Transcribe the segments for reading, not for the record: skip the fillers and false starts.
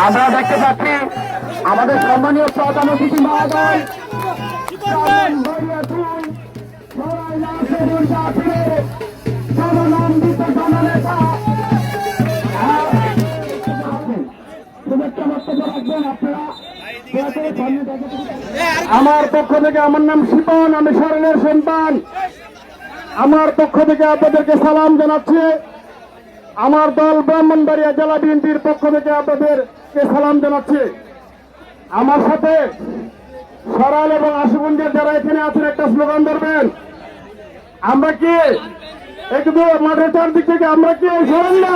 আমরা দেখতে পাচ্ছি আমাদের সম্মানীয় প্রধান অতিথি মহোদয় জননন্দিত জননেতা শুভেচ্ছা বক্তব্য রাখবেন আপনারা। আমার পক্ষ থেকে, আমার নাম শিপন, আমি শরণের সন্তান। আমার পক্ষ থেকে আপনাদেরকে সালাম জানাচ্ছি। আমার দল ব্রাহ্মণবাড়িয়া জেলা বিএনপির পক্ষ থেকে আপনাদেরকে সালাম জানাচ্ছি। আমার সাথে সরাইল এবং আশুগঞ্জের যারা এখানে আছেন একটা স্লোগান ধরবেন। আমরা কি একটু মাঠের চারদিক থেকে আমরা কি সরাইল্লা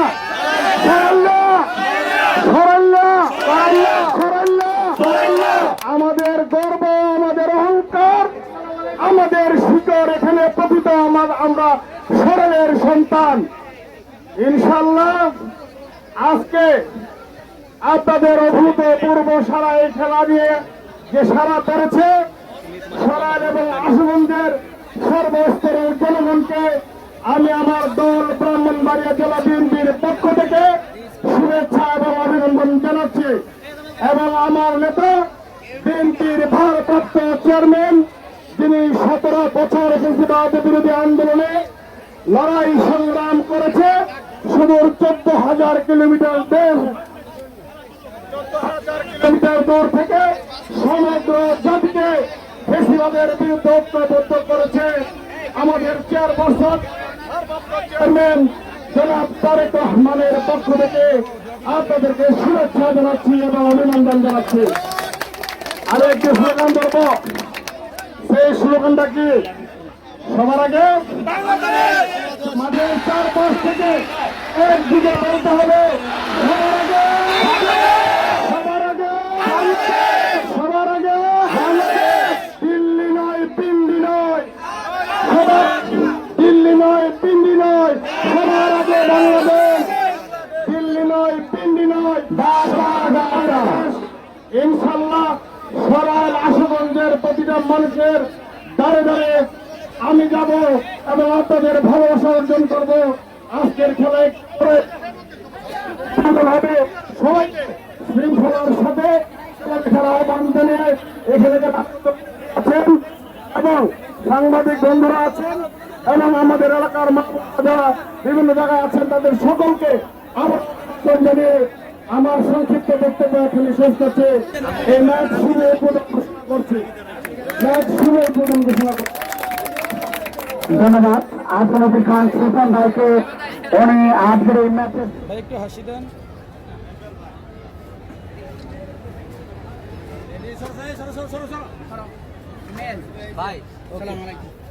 সরাইল্লা সরাইল্লা সরাইল্লা সরাইল্লা আমাদের গর্ব, আমাদের অহংকার, আমাদের শিকড় এখানে প্রকৃত আমরা সরাইলের সন্তান। ইনশাল্লাহ আজকে আপনাদের অভূতপূর্ব সারা এই খেলা নিয়ে যে সারা পেরেছে সরাইল এবং আশুগঞ্জের সর্বস্তরের জনগণকে আমি আমার দল ব্রাহ্মণবাড়িয়া জেলা বিএনপির পক্ষ থেকে শুভেচ্ছা এবং অভিনন্দন জানাচ্ছি। এবং আমার নেতা বিএনপির ভারপ্রাপ্ত চেয়ারম্যান, যিনি 17 বছর ফ্যাসিবাদ বিরোধী আন্দোলনে লড়াই সংগ্রাম করেছে, সুদূর 14,000 কিলোমিটার দূর থেকে সমগ্র জাতিকে ফ্যাসিবাদের বিরুদ্ধে ঐক্যবদ্ধ করেছে। আমাদের চেয়ারম্যান জনাব তারেক রহমানের পক্ষ থেকে আপনাদেরকে শুভেচ্ছা জানাচ্ছি এবং অভিনন্দন জানাচ্ছি। আরো একটি স্লোগান ধরব, সেই স্লোগানটা কি? সবার আগে মাঠের চারপাশ থেকে একদিকে বলতে হবে সবার আগে, সবার আগে, সবার আগে, দিল্লি নয় পিন্ডি নয়, দিল্লি নয় পিন্ডি নয়, সবার আগে বাংলাদেশ, দিল্লি নয় পিন্ডি নয়, ইনশাল্লাহ সরাইল আশুগঞ্জের প্রতিটা মানুষের দ্বারে দ্বারে আমি যাব এবং আপনাদের ভালোবাসা অর্জন করব। আজকের খেলায় হবে সবাইকে শৃঙ্খলার সাথে খেলা আহ্বান জানিয়ে এখানে আছেন এবং সাংবাদিক বন্ধুরা আছেন এবং আমাদের এলাকার যারা বিভিন্ন জায়গায় আছেন তাদের সকলকে আমার জানিয়ে আমার সংক্ষিপ্ত বক্তব্য এখানে শেষ করছে। এই ম্যাচ শুরু উদ্বোধন ঘোষণা করছি। ম্যাচ শুরু উদ্বোধন ঘোষণা করছি। ধন্যবাদ আফগানিস্তান খান সুলতান ভাইকে। উনি আজকের এই ম্যাচে একটু হাসি দেন। ভাই আসসালামু আলাইকুম।